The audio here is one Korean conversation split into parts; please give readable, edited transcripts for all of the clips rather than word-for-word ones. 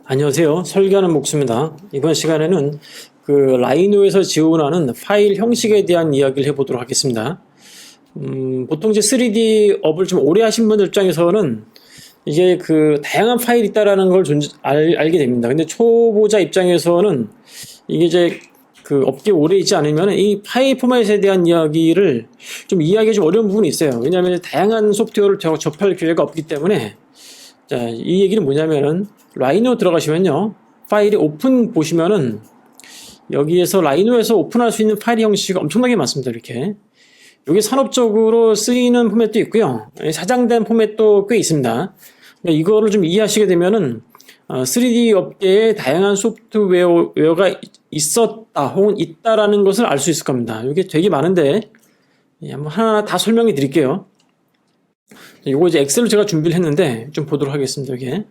안녕하세요. 설계하는 목수입니다. 이번 시간에는 라이노에서 지원하는 파일 형식에 대한 이야기를 해보도록 하겠습니다. 보통 이제 3D 업을 좀 오래 하신 분들 입장에서는 이게 다양한 파일이 있다라는 걸 알게 됩니다. 근데 초보자 입장에서는 이게 이제 업계 오래 있지 않으면 이 파일 포맷에 대한 이야기를 좀 이해하기 좀 어려운 부분이 있어요. 왜냐하면 다양한 소프트웨어를 접할 기회가 없기 때문에. 자, 이 얘기는 뭐냐면은 라이노 들어가시면요, 파일이 오픈 보시면은 여기에서 라이노에서 오픈할 수 있는 파일 형식이 엄청나게 많습니다. 이렇게 여기 산업적으로 쓰이는 포맷도 있고요, 사장된 포맷도 꽤 있습니다. 그러니까 이거를 좀 이해하시게 되면은 3D 업계에 다양한 소프트웨어가 있었다 혹은 있다라는 것을 알 수 있을 겁니다. 이게 되게 많은데 한번 하나하나 다 설명해 드릴게요. 이거 이제 엑셀로 제가 준비를 했는데 좀 보도록 하겠습니다. 이게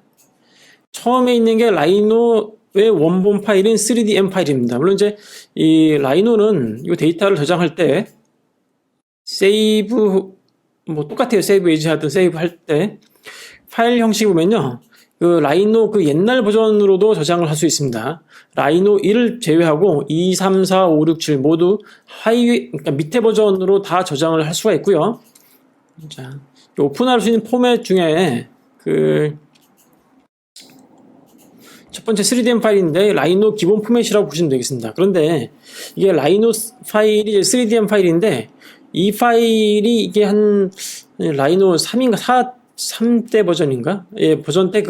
처음에 있는 게 라이노의 원본 파일인 3DM 파일입니다. 물론 이제 이 라이노는 이 데이터를 저장할 때 세이브 뭐 똑같아요. 세이브 에이지 하든 세이브 할 때 파일 형식 보면요, 라이노 옛날 버전으로도 저장을 할 수 있습니다. 라이노 1을 제외하고 2, 3, 4, 5, 6, 7 모두 그러니까 밑에 버전으로 다 저장을 할 수가 있고요. 자, 오픈할 수 있는 포맷 중에 첫 번째 3DM 파일인데 라이노 기본 포맷이라고 보시면 되겠습니다. 그런데 이게 라이노 파일이 3DM 파일인데 이 파일이 이게 한 라이노 3인가 3대 버전인가? 예, 버전 때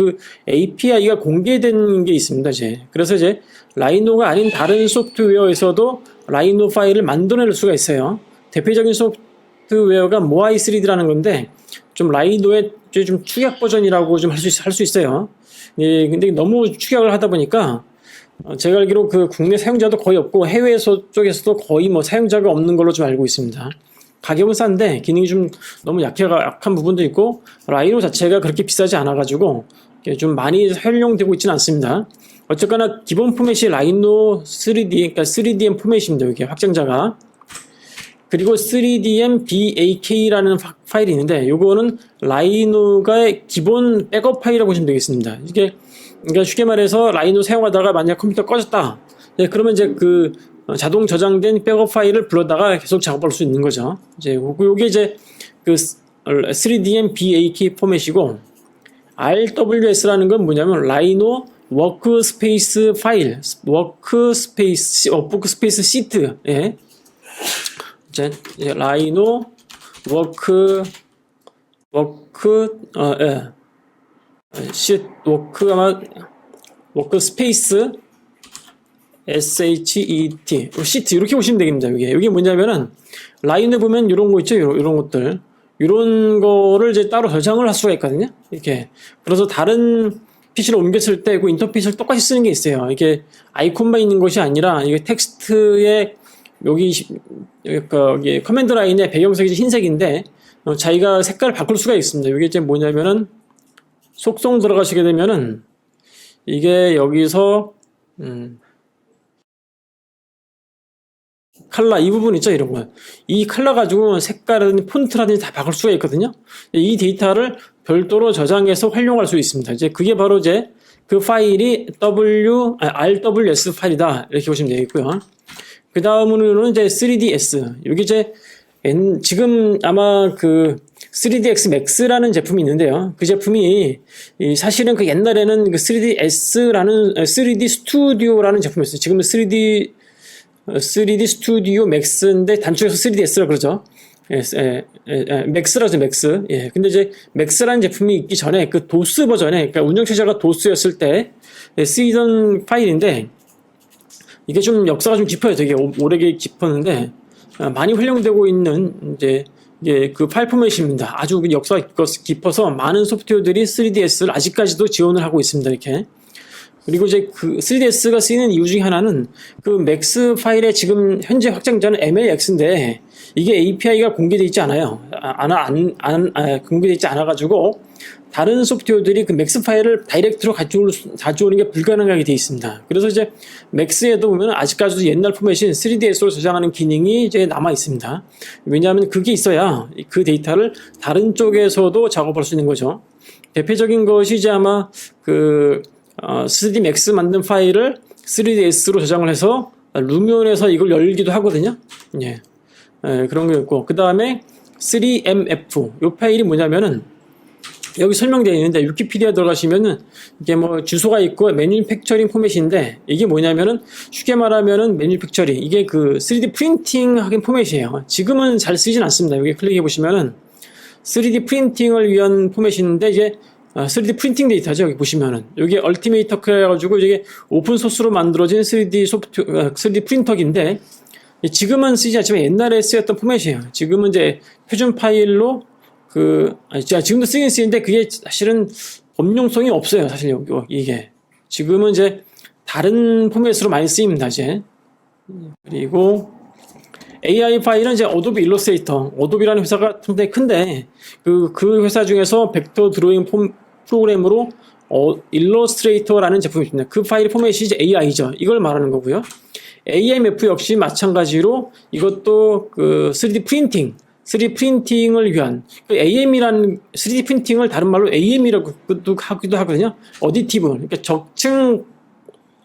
API가 공개된 게 있습니다, 이제. 그래서 이제 라이노가 아닌 다른 소프트웨어에서도 라이노 파일을 만들어낼 수가 있어요. 대표적인 소프트웨어가 모아이3D라는 건데, 좀 라이노의 좀 축약 버전이라고 좀 할 수 있어요. 예, 근데 너무 축약을 하다 보니까 제가 알기로 국내 사용자도 거의 없고 해외 쪽에서도 거의 뭐 사용자가 없는 걸로 좀 알고 있습니다. 가격은 싼데 기능이 좀 너무 약한 부분도 있고 라이노 자체가 그렇게 비싸지 않아가지고 좀 많이 활용되고 있지는 않습니다. 어쨌거나 기본 포맷이 라이노 3D, 그러니까 3DM 포맷입니다. 이게 확장자가. 그리고 3DM BAK라는 파일이 있는데 요거는 라이노가의 기본 백업 파일이라고 보시면 되겠습니다. 이게 그러니까 쉽게 말해서 라이노 사용하다가 만약 컴퓨터 꺼졌다, 네, 그러면 이제 자동 저장된 백업 파일을 불러다가 계속 작업할 수 있는 거죠. 이제 요게 이제 3DM BAK 포맷이고, RWS라는 건 뭐냐면 라이노 워크스페이스 파일, 워크스페이스 시트. 예. 이제 라이노 워크스페이스 SHET 시트 이렇게 보시면 되겠습니다. 이게 뭐냐면은 라인에 보면 이런 거 있죠. 이런 것들, 이런 거를 이제 따로 저장을 할 수가 있거든요. 이렇게. 그래서 다른 PC로 옮겼을 때 인터페이스를 똑같이 쓰는 게 있어요. 이게 아이콘만 있는 것이 아니라 이게 텍스트에 여기 커맨드 라인의 배경색이 흰색인데 자기가 색깔을 바꿀 수가 있습니다. 이게 이제 뭐냐면은 속성 들어가시게 되면은 이게 여기서 컬러 이 부분 있죠, 이런 거. 이 컬러 가지고 색깔은 폰트라든지 다 바꿀 수가 있거든요. 이 데이터를 별도로 저장해서 활용할 수 있습니다. 이제 그게 바로 이제 파일이 RWS 파일이다, 이렇게 보시면 되겠고요. 그 다음으로는 이제 3ds. 여기 이제 지금 아마 3ds max라는 제품이 있는데요. 그 제품이 사실은 옛날에는 3D 스튜디오라는 제품이었어요. 지금은 3D 스튜디오 맥스인데 단축해서 3DS라고 그러죠. 맥스라죠, 맥스. 예. 근데 이제 맥스라는 제품이 있기 전에 도스 버전에, 그러니까 운영체제가 도스였을 때 쓰이던 파일인데, 이게 좀 역사가 좀 깊어요. 되게 오래 깊었는데 많이 활용되고 있는 이제 파일 포맷입니다. 아주 역사가 깊어서 많은 소프트웨어들이 3DS를 아직까지도 지원을 하고 있습니다. 이렇게. 그리고 이제 3DS가 쓰이는 이유 중에 하나는 맥스 파일의 지금 현재 확장자는 MAX인데 이게 API가 공개되어 있지 않아요. 공개되어 있지 않아가지고 다른 소프트웨어들이 맥스 파일을 다이렉트로 가져오는 게 불가능하게 되어 있습니다. 그래서 이제 맥스에도 보면 아직까지도 옛날 포맷인 3DS로 저장하는 기능이 이제 남아 있습니다. 왜냐하면 그게 있어야 그 데이터를 다른 쪽에서도 작업할 수 있는 거죠. 대표적인 것이 이제 아마 3D Max 만든 파일을 3ds로 저장을 해서 루미온에서 이걸 열기도 하거든요. 예. 그런 게 있고, 그 다음에 3MF 이 파일이 뭐냐면은 여기 설명되어 있는데 위키피디아 들어가시면은 이게 뭐 주소가 있고 매뉴팩처링 포맷인데 이게 뭐냐면은 쉽게 말하면은 매뉴팩처링 이게 그 3D 프린팅 하긴 포맷이에요. 지금은 잘 쓰이진 않습니다. 여기 클릭해 보시면은 3D 프린팅을 위한 포맷인데 이게 3D 프린팅 데이터죠. 여기 보시면은 여기 얼티메이터 해가지고 이게 오픈 소스로 만들어진 3D 프린터기인데 지금은 쓰이지 않지만 옛날에 쓰였던 포맷이에요. 지금은 이제 표준 파일로 지금도 쓰긴 쓰이는데 그게 사실은 범용성이 없어요. 사실 이게 지금은 이제 다른 포맷으로 많이 쓰입니다. 이제 그리고 AI 파일은 이제 어도비 일러스트레이터, 어도비라는 회사가 상당히 큰데 그 회사 중에서 벡터 드로잉 프로그램으로 일러스트레이터라는 제품이 있습니다. 그 파일 포맷이 이제 AI죠. 이걸 말하는 거고요. AMF 역시 마찬가지로 이것도 3D 프린팅을 위한 AM이라는 3D 프린팅을 다른 말로 AM이라고도 하기도 하거든요. 어디티브, 그러니까 적층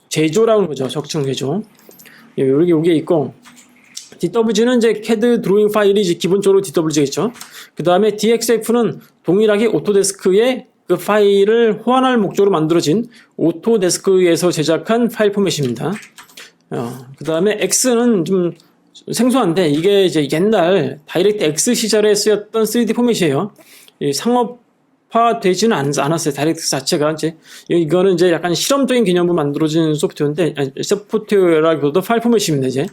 제조라는 거죠. 적층 제조. 요게 있고 DWG는 이제 CAD 드로잉 파일이 이제 기본적으로 DWG겠죠. 그 다음에 DXF는 동일하게 오토데스크에 그 파일을 호환할 목적으로 만들어진 오토데스크에서 제작한 파일 포맷입니다. 그 다음에 X는 좀 생소한데 이게 이제 옛날 다이렉트 X 시절에 쓰였던 3D 포맷이에요. 상업화되지는 않았어요. 다이렉트 자체가 이거는 이제 약간 실험적인 개념으로 만들어진 소프트웨어라기보다도 파일 포맷입니다. 이제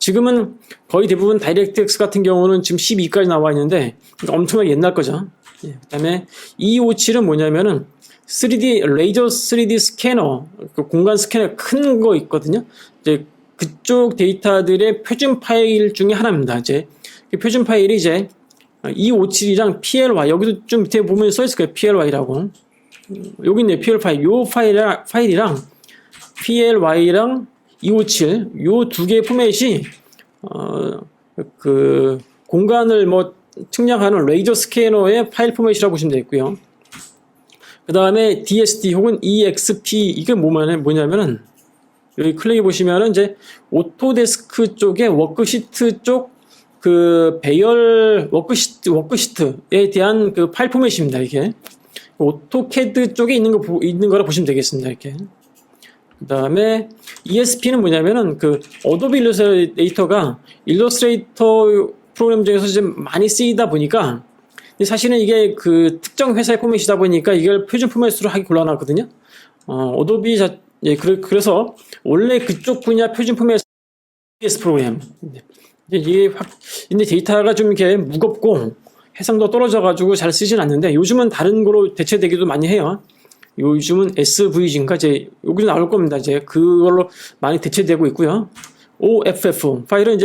지금은 거의 대부분 다이렉트 X 같은 경우는 지금 12까지 나와 있는데 엄청나게 옛날 거죠. 그 다음에 257은 뭐냐면은 3D 레이저 3D 스캐너, 공간 스캐너 큰 거 있거든요. 이제 그쪽 데이터들의 표준 파일 중에 하나입니다. 이제 그 표준 파일이 이제 257이랑 PLY 여기도 좀 밑에 보면 써 있을 거예요. PLY라고 여기 있네요. PL 파일 요 파일이랑 PLY랑 257 요 두 개의 포맷이 그 공간을 뭐 측량하는 레이저 스캐너의 파일 포맷이라고 보시면 되겠고요. 그 다음에 DSD 혹은 EXP 이게 뭐냐면은 여기 클릭해 보시면은 이제 오토데스크 쪽에 워크시트 쪽 배열 워크시트에 대한 그 파일 포맷입니다. 이게 오토캐드 쪽에 있는 거라 보시면 되겠습니다. 이렇게. 그 다음에 ESP는 뭐냐면은 어도비 일러스트레이터가 일러스트레이터 프로그램 중에서 좀 많이 쓰이다 보니까 사실은 이게 특정 회사의 포맷이다 보니까 이걸 표준 포맷으로 하기 곤란하거든요. 어도비 그래서 원래 그쪽 분야 표준 포맷 ES 프로그램. 근데 데이터가 좀 이렇게 무겁고 해상도 떨어져가지고 잘 쓰진 않는데 요즘은 다른 거로 대체되기도 많이 해요. 요즘은 SVG인가 여기도 나올 겁니다. 그걸로 많이 대체되고 있고요. OFF 파일은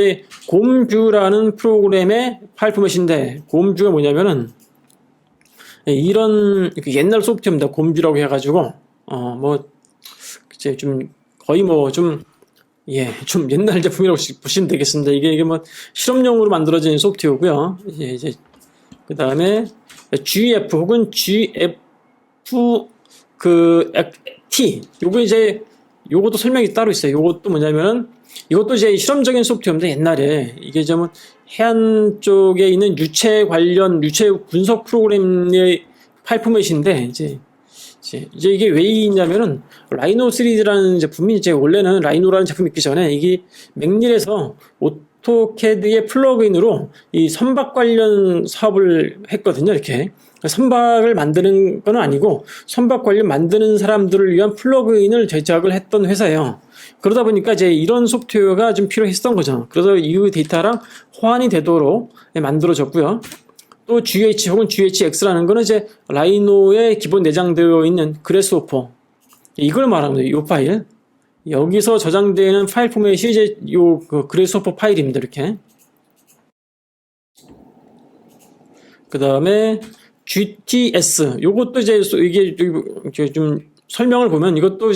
곰뷰라는 프로그램의 파일 포맷인데 곰뷰가 뭐냐면은 이런 옛날 소프트웨어입니다. 곰뷰라고 해가지고 좀 거의 좀 옛날 제품이라고 보시면 되겠습니다. 이게 실험용으로 만들어진 소프트웨어고요. 그 다음에 GF 혹은 GF T 요것도 설명이 따로 있어요. 요것도 뭐냐면은 이것도 실험적인 소프트웨어인데 옛날에 이게 해안 쪽에 있는 유체 분석 프로그램의 파일 포맷인데 이게 왜 있냐면은 라이노 3D라는 제품이 원래는 라이노라는 제품이 있기 전에 이게 맥닐에서 오토캐드의 플러그인으로 이 선박 관련 사업을 했거든요. 이렇게 선박을 만드는 건 아니고 선박 관련 만드는 사람들을 위한 플러그인을 제작을 했던 회사예요. 그러다 보니까 이런 소프트웨어가 좀 필요했던 거죠. 그래서 이 데이터랑 호환이 되도록 만들어졌고요. 또 GH 혹은 GHX라는 거는 라이노에 기본 내장되어 있는 그래스호퍼 이걸 말합니다. 이 파일 여기서 저장되는 파일 포맷이 그래스호퍼 파일입니다. 이렇게. 그 다음에 GTS 요것도 이게 좀 설명을 보면 이것도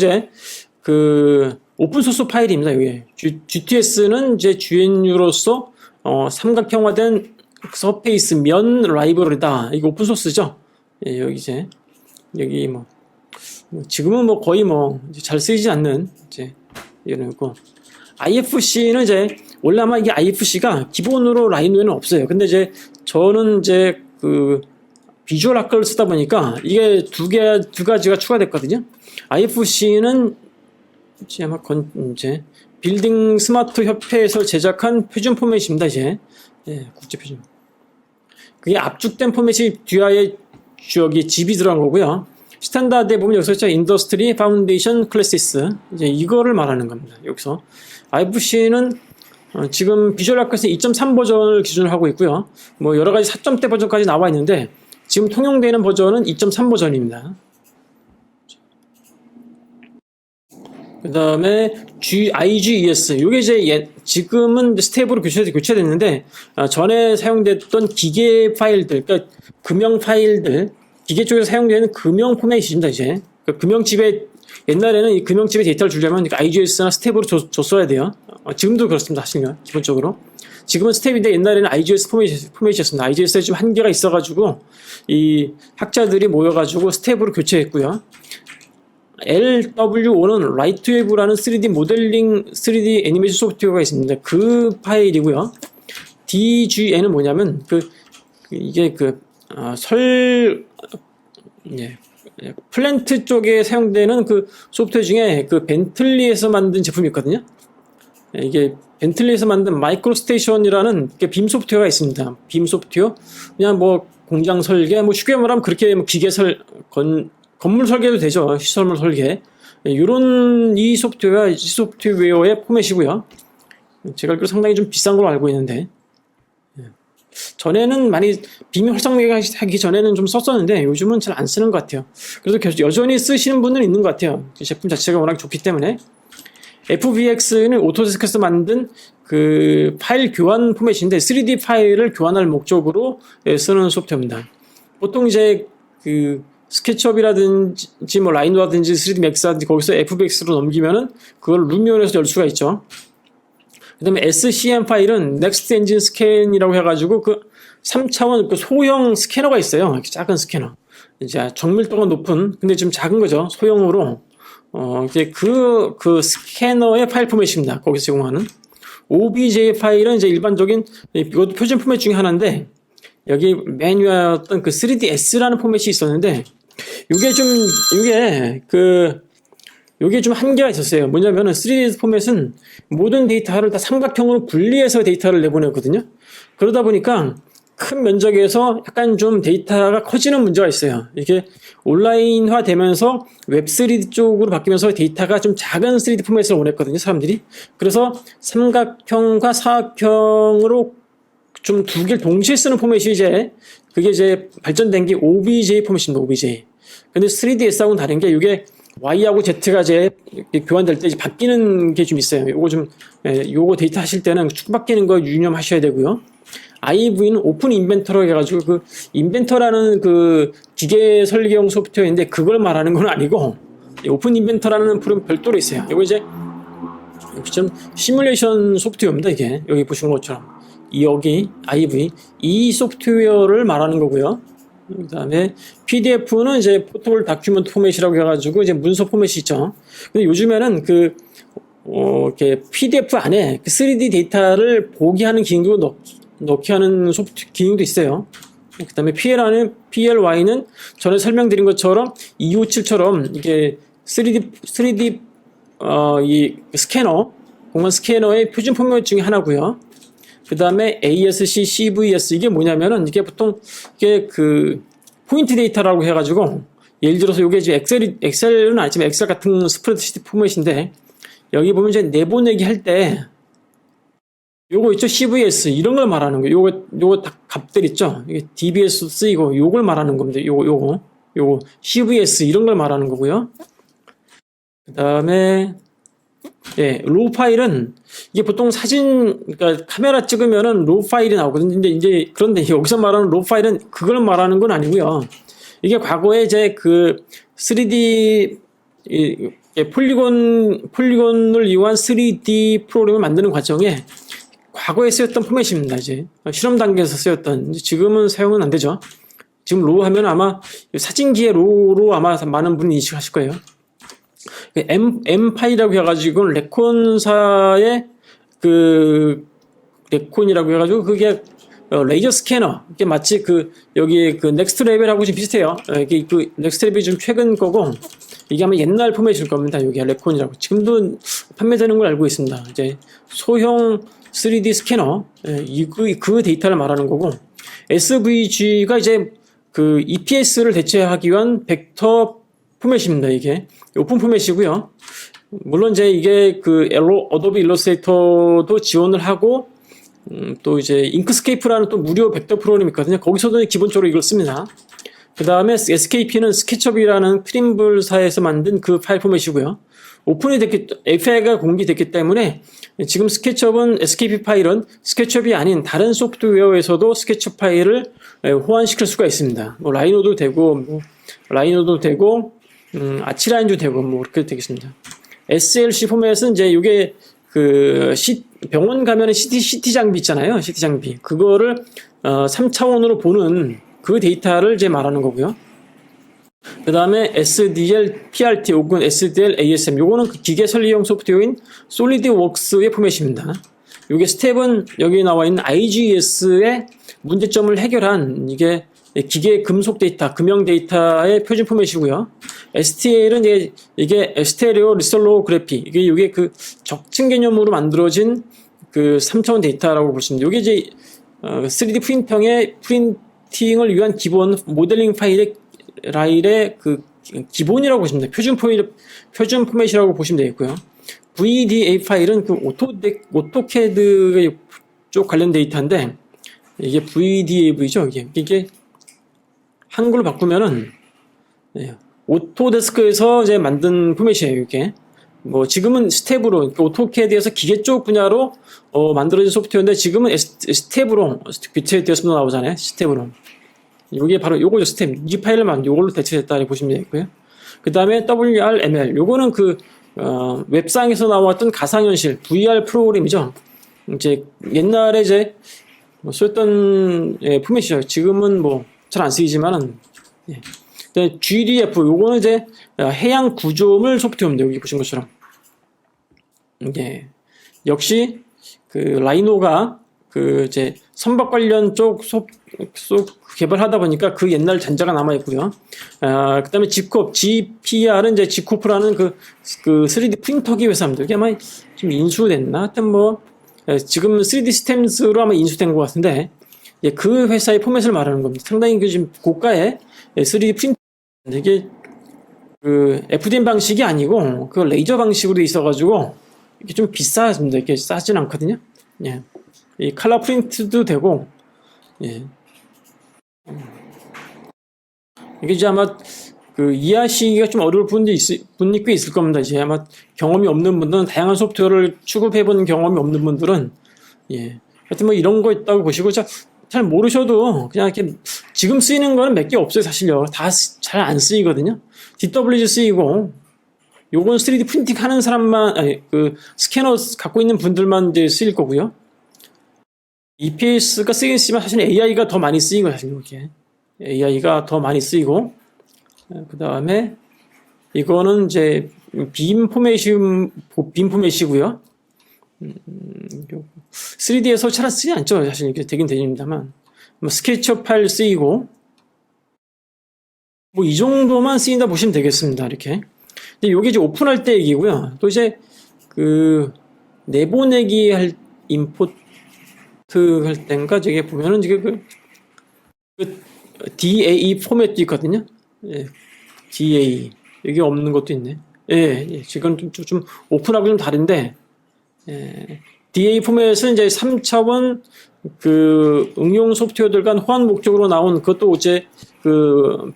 오픈소스 파일입니다. 이게 GTS는 GNU로서 삼각형화된 서페이스 면 라이브러리다. 이거 오픈소스죠. 여기 지금은 뭐 거의 뭐 잘 쓰이지 않는 이제 이런 거. IFC는 이제 원래 아마 이게 IFC가 기본으로 라이노에는 없어요. 근데 이제 저는 이제 그 비주얼 아크를 쓰다 보니까 이게 두 가지가 추가됐거든요. IFC는 이제 아마 이제 빌딩 스마트 협회에서 제작한 표준 포맷입니다. 이제 국제 표준. 그게 압축된 포맷이 뒤에 저기 집이 들어간 거고요. 스탠다드에 보면 여기서 인더스트리 파운데이션 클래시스 이제 이거를 말하는 겁니다. 여기서 IFC는 지금 비주얼 아크에서 2.3 버전을 기준으로 하고 있고요. 뭐 여러 가지 4점대 버전까지 나와 있는데 지금 통용되는 버전은 2.3 버전입니다. 그 다음에 IGES 이게 이제 지금은 스텝으로 교체됐는데 전에 사용됐던 기계 파일들, 그러니까 금형 파일들, 기계 쪽에서 사용되는 금형 포맷입니다. 이제 그러니까 금형집에 옛날에는 이 금형집에 데이터를 주려면 IGS나 스텝으로 줬어야 돼요. 지금도 그렇습니다. 사실은 기본적으로 지금은 스텝인데 옛날에는 IGS 포맷이었습니다. IGS에 좀 한계가 있어가지고 이 학자들이 모여가지고 스텝으로 교체했고요. LW5는 라이트웨브라는 3D 모델링 3D 애니메이션 소프트웨어가 있습니다. 그 파일이고요. DGN은 뭐냐면 이게 플랜트 쪽에 사용되는 그 소프트웨어 중에 그 벤틀리에서 만든 제품이 있거든요. 이게 벤틀리에서 만든 마이크로 스테이션이라는 빔 소프트웨어가 있습니다. 빔 소프트웨어 그냥 뭐 공장 설계 뭐 쉽게 말하면 그렇게 뭐 건물 설계도 되죠. 시설물 설계. 이런 이 소프트웨어의 포맷이고요. 제가 알기로 상당히 좀 비싼 걸로 알고 있는데 전에는 많이 빔 활성화하기 전에는 좀 썼었는데 요즘은 잘 안 쓰는 것 같아요. 그래도 여전히 쓰시는 분들은 있는 것 같아요. 제품 자체가 워낙 좋기 때문에. FBX는 오토데스크에서 만든 그 파일 교환 포맷인데 3D 파일을 교환할 목적으로 쓰는 소프트웨어입니다. 보통 이제 그 스케치업이라든지 뭐 라이노라든지 3D 맥스라든지 거기서 FBX로 넘기면은 그걸 루미온에서 열 수가 있죠. 그 다음에 SCM 파일은 넥스트 엔진 스캔이라고 해가지고 그 3차원 그 소형 스캐너가 있어요. 이렇게 작은 스캐너. 이제 정밀도가 높은, 근데 좀 작은 거죠. 소형으로. 이제 그 스캐너의 파일 포맷입니다. 거기서 제공하는. OBJ 파일은 이제 일반적인, 이것도 표준 포맷 중에 하나인데, 여기 맨 위에 어떤 그 3DS라는 포맷이 있었는데, 요게 좀 한계가 있었어요. 뭐냐면은 3D 포맷은 모든 데이터를 다 삼각형으로 분리해서 데이터를 내보내거든요. 그러다 보니까 큰 면적에서 약간 좀 데이터가 커지는 문제가 있어요. 이게 온라인화 되면서 웹3D 쪽으로 바뀌면서 데이터가 좀 작은 3D 포맷을 원했거든요, 사람들이. 그래서 삼각형과 사각형으로 좀 두 개를 동시에 쓰는 포맷이 그게 이제 발전된 게 OBJ 포맷입니다, OBJ. 근데 3DS하고는 다른 게 이게 Y하고 Z가 이제 교환될 때 이제 바뀌는 게 좀 있어요. 요거 데이터 하실 때는 축 바뀌는 거 유념하셔야 되고요. IV는 오픈 인벤터로 해가지고 그 인벤터라는 그 기계 설계용 소프트웨어인데 그걸 말하는 건 아니고 오픈 인벤터라는 프로그램 별도로 있어요. 이거 이제 좀 시뮬레이션 소프트웨어입니다. 이게 여기 보시는 것처럼 여기 IV 이 소프트웨어를 말하는 거고요. 그 다음에 PDF는 이제 포털 다큐멘트 포맷이라고 해가지고 이제 문서 포맷이 있죠. 근데 요즘에는 이렇게 PDF 안에 그 3D 데이터를 보게 하는 기능도 넣게 하는 기능도 있어요. 그 다음에 PLY는 전에 설명드린 것처럼 257처럼 이게 3D 이 스캐너, 공간 스캐너의 표준 포맷 중에 하나고요. 그 다음에 ASC, CVS 이게 뭐냐면은 이게 보통 이게 그 포인트 데이터라고 해가지고 예를 들어서 이게 지금 엑셀은 아니지만 엑셀 같은 스프레드시트 포맷인데 여기 보면 이제 내보내기 할 때 요거 있죠, CVS 이런 걸 말하는 거예요. 요거 다 값들 있죠. 이게 DBS 쓰이고 요걸 말하는 겁니다. 요거 CVS 이런 걸 말하는 거고요. 그 다음에 로우 파일은 이게 보통 그러니까 카메라 찍으면은 로우 파일이 나오거든요. 근데 그런데 여기서 말하는 로우 파일은 그걸 말하는 건 아니고요. 이게 과거에 이제 그 3D 폴리곤을 이용한 3D 프로그램을 만드는 과정에 과거에 쓰였던 포맷입니다. 이제 실험 단계에서 쓰였던, 지금은 사용은 안 되죠. 지금 로우 하면 아마 사진기의 로우로 아마 많은 분이 인식하실 거예요. M 파이라고 해가지고 레콘사의 그 레콘이라고 해가지고 그게 레이저 스캐너. 이게 마치 여기 넥스트 레벨하고 좀 비슷해요. 이게 넥스트 레벨이 좀 최근 거고, 이게 아마 옛날 포맷일 겁니다. 여기 레콘이라고. 지금도 판매되는 걸 알고 있습니다. 이제 소형 3D 스캐너. 그 데이터를 말하는 거고, SVG가 이제 EPS를 대체하기 위한 벡터 포맷입니다. 이게 오픈 포맷이고요. 물론 이제 이게 어도비 일러스트레이터도 지원을 하고, 또 이제 잉크스케이프라는 또 무료 벡터 프로그램이 있거든요. 거기서도 기본적으로 이걸 씁니다. 그 다음에 SKP는 스케치업이라는 프림블사에서 만든 그 파일 포맷이고요. API가 공개됐기 때문에 지금 스케치업은 SKP 파일은 스케치업이 아닌 다른 소프트웨어에서도 스케치업 파일을 호환시킬 수가 있습니다. 뭐 라이노도 되고, 아치라인도 되고, 뭐 그렇게 되겠습니다. SLC 포맷은 이제 이게 병원 가면은 CT 장비 있잖아요. CT 장비. 그거를 3차원으로 보는 그 데이터를 이제 말하는 거고요. 그 다음에 SDL PRT 혹은 SDL ASM. 요거는 기계 설리용 소프트웨어인 솔리드웍스의 포맷입니다. 요게 스텝은 여기 나와 있는 IGS의 문제점을 해결한 이게 기계 금속 데이터, 금형 데이터의 표준 포맷이고요. STL은 이게 스테레오 리솔로그래피. 이게 적층 개념으로 만들어진 3차원 데이터라고 보시면 돼요. 이게 이제 3D 프린팅을 위한 기본 모델링 파일의 기본이라고 보시면 돼요. 표준 포맷이라고 보시면 되겠고요. VDA 파일은 오토캐드 쪽 관련 데이터인데, 이게 VDAV죠. 이게 한글로 바꾸면은, 오토데스크에서 이제 만든 포맷이에요. 이게 뭐 지금은 스텝으로, 오토캐드에서 기계 쪽 분야로 만들어진 소프트웨어인데, 지금은 스텝으로 비트 되었습니다 나오잖아요. 스텝으로. 이게 바로 요거죠. 스텝. 이 파일을 요걸로 대체됐다 보시면 되겠고요. 그 다음에 WRML. 요거는 웹상에서 나왔던 가상현실 VR 프로그램이죠. 이제 옛날에 이제 쓰였던 포맷이죠. 지금은 뭐 잘 안 쓰이지만은. GDF. 요거는 이제 해양 구조물 소프트웨어입니다. 여기 보신 것처럼. 역시 라이노가 이제 선박 관련 쪽 개발하다 보니까 옛날 잔자가 남아 있고요. 그 다음에 GPR은 이제 지코프라는 3D 프린터기 회사입니다. 이게 아마 좀 인수됐나? 하여튼 지금 3D 시스템스로 아마 인수된 것 같은데, 그 회사의 포맷을 말하는 겁니다. 상당히 좀 고가의 3D 프린터. 이게 FDM 방식이 아니고 레이저 방식으로 돼 있어가지고 이게 좀 비싸집니다. 이게 싸진 않거든요. 이 칼라 프린트도 되고, 이게 이제 아마 이해하시기가 좀 어려울 분이 꽤 있을 겁니다. 이제 아마 경험이 없는 분들은, 다양한 소프트웨어를 추급해본 경험이 없는 분들은, 하여튼 뭐 이런 거 있다고 보시고, 잘 모르셔도 그냥 이렇게 지금 쓰이는 거는 몇 개 없어요. 사실요. 다 잘 안 쓰이거든요. DWG 쓰이고, 요건 3D 프린팅 하는 사람만, 스캐너 갖고 있는 분들만 이제 쓰일 거고요. EPS가 쓰이긴 쓰지만 사실 AI가 더 많이 쓰이고, 사실 이렇게. AI가 더 많이 쓰이고, 그 다음에 이거는 이제 빔 포맷이고요. 3D에서 잘 쓰지 않죠. 사실 이렇게 되긴 되입니다만. 스케치업 파일 쓰이고, 뭐 이 정도만 쓰인다 보시면 되겠습니다. 이렇게. 근데 요게 이제 오픈할 때 얘기고요. 또 이제 내보내기 임포트 할 때인가, 저게 보면은 이게 DAE 포맷도 있거든요. DAE. 여기 없는 것도 있네. 지금 좀 오픈하고 좀 다른데, DAE 포맷은 이제 3차원 응용 소프트웨어들 간 호환 목적으로 나온, 그것도 이제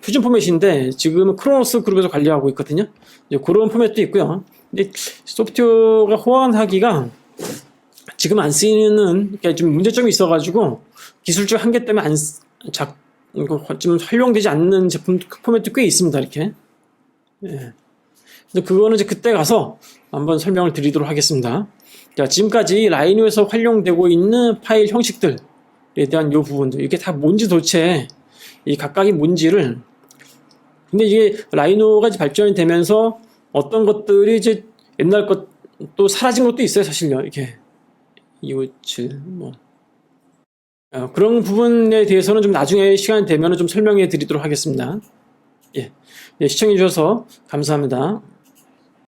표준 포맷인데, 지금은 크로노스 그룹에서 관리하고 있거든요. 이제 그런 포맷도 있고요. 근데 소프트웨어가 호환하기가 지금 안 쓰이는, 좀 문제점이 있어가지고, 기술적 한계 때문에 좀 활용되지 않는 제품 포맷도 꽤 있습니다. 이렇게. 근데 그거는 이제 그때 가서 한번 설명을 드리도록 하겠습니다. 자, 지금까지 라이노에서 활용되고 있는 파일 형식들에 대한 요 부분들, 이게 다 뭔지 도대체 이 각각이 뭔지를. 근데 이게 라이노가 이제 발전이 되면서 어떤 것들이 이제 옛날 것도 사라진 것도 있어요, 사실요. 이렇게 257 뭐. 그런 부분에 대해서는 좀 나중에 시간이 되면 좀 설명해 드리도록 하겠습니다. 예. 예, 시청해 주셔서 감사합니다.